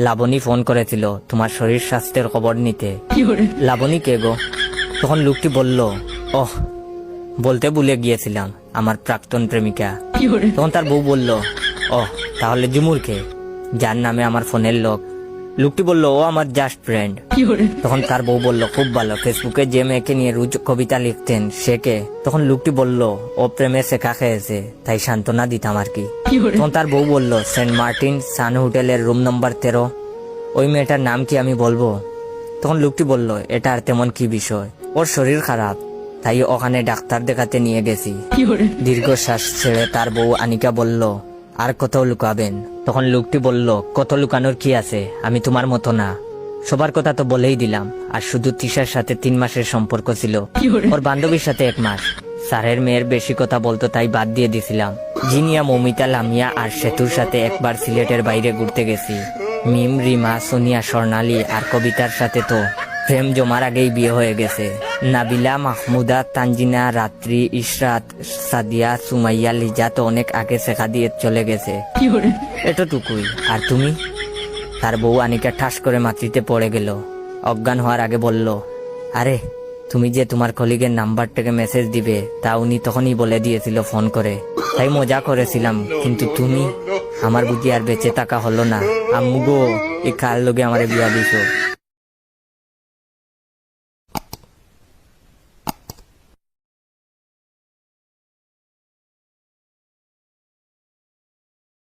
Laboni phone করেছিল তোমার শরীর স্বাস্থ্যের খবর নিতে। লাবণী কে গো? তখন লোকটি বলল, ওহ, বলতে ভুলে গিয়েছিলাম, আমার প্রাক্তন প্রেমিকা। তখন তার বউ বলল, ওহ, তাহলে ঝুমুর কে, যার নামে আমার ফোনের লক? লোকটি বলল, ও আমার জাস্ট ফ্রেন্ড। তখন তার বউ বলল, খুব ভালো, ফেসবুকে যে মেয়েকে নিয়ে রোজ কবিতা লিখতেন সে কে? তখন লোকটি বলল, ও প্রেমে শেখা খেয়েছে, তাই সান্ত্বনা দিতাম আর কি। তখন তার বউ বলল, সেন্ট মার্টিন সান হোটেলের রুম নম্বর 13, ওই মেয়েটার নাম কি আমি বলবো? তখন লোকটি বলল, এটা আর তেমন কি বিষয়, ওর শরীর খারাপ, তাই ওখানে ডাক্তার দেখাতে নিয়ে গেছি। দীর্ঘশ্বাস ছেড়ে তার বউ আনিকা বলল, আর কত লুকাবেন? তখন লোকটি বলল, কত লুকানোর কি আছে, আমি তোমার মতো না, সবার কথা তো বলেই দিলাম। আর শুধু তিশার সাথে 3 মাসের সম্পর্ক ছিল, ওর বান্ধবীর সাথে 1 মাস। স্যারের মেয়ের বেশি কথা বলতো তাই বাদ দিয়ে দিছিলাম। জিনিয়া, মমিতা, লামিয়া আর সেতুর সাথে একবার সিলেটের বাইরে ঘুরতে গেছি। মিম, রিমা, সোনিয়া, স্বর্ণালী আর কবিতার সাথে তো প্রেম জমার আগেই বিয়ে হয়ে গেছে। নাবিলা, মাহমুদা, তানজিনা, রাত্রি, ইশরাত, সাদিয়া, সুমাইয়া, লিজা তো অনেক আগে শেখা দিয়ে চলে গেছে। এতটুকুই। আর তুমি? তার বউ আনিকা ঠাস করে মাটিতে পড়ে গেল, অজ্ঞান হওয়ার আগে বলল, আরে তুমি যে তোমার কলিগের নাম্বারটাকে মেসেজ দিবে তা উনি তখনই বলে দিয়েছিল ফোন করে, তাই মজা করেছিলাম। কিন্তু তুমি, আমার বুঝি আর বেঁচে থাকা হলো না। আম্মু গো, এই কার লোকে আমার বিয়া দিছো?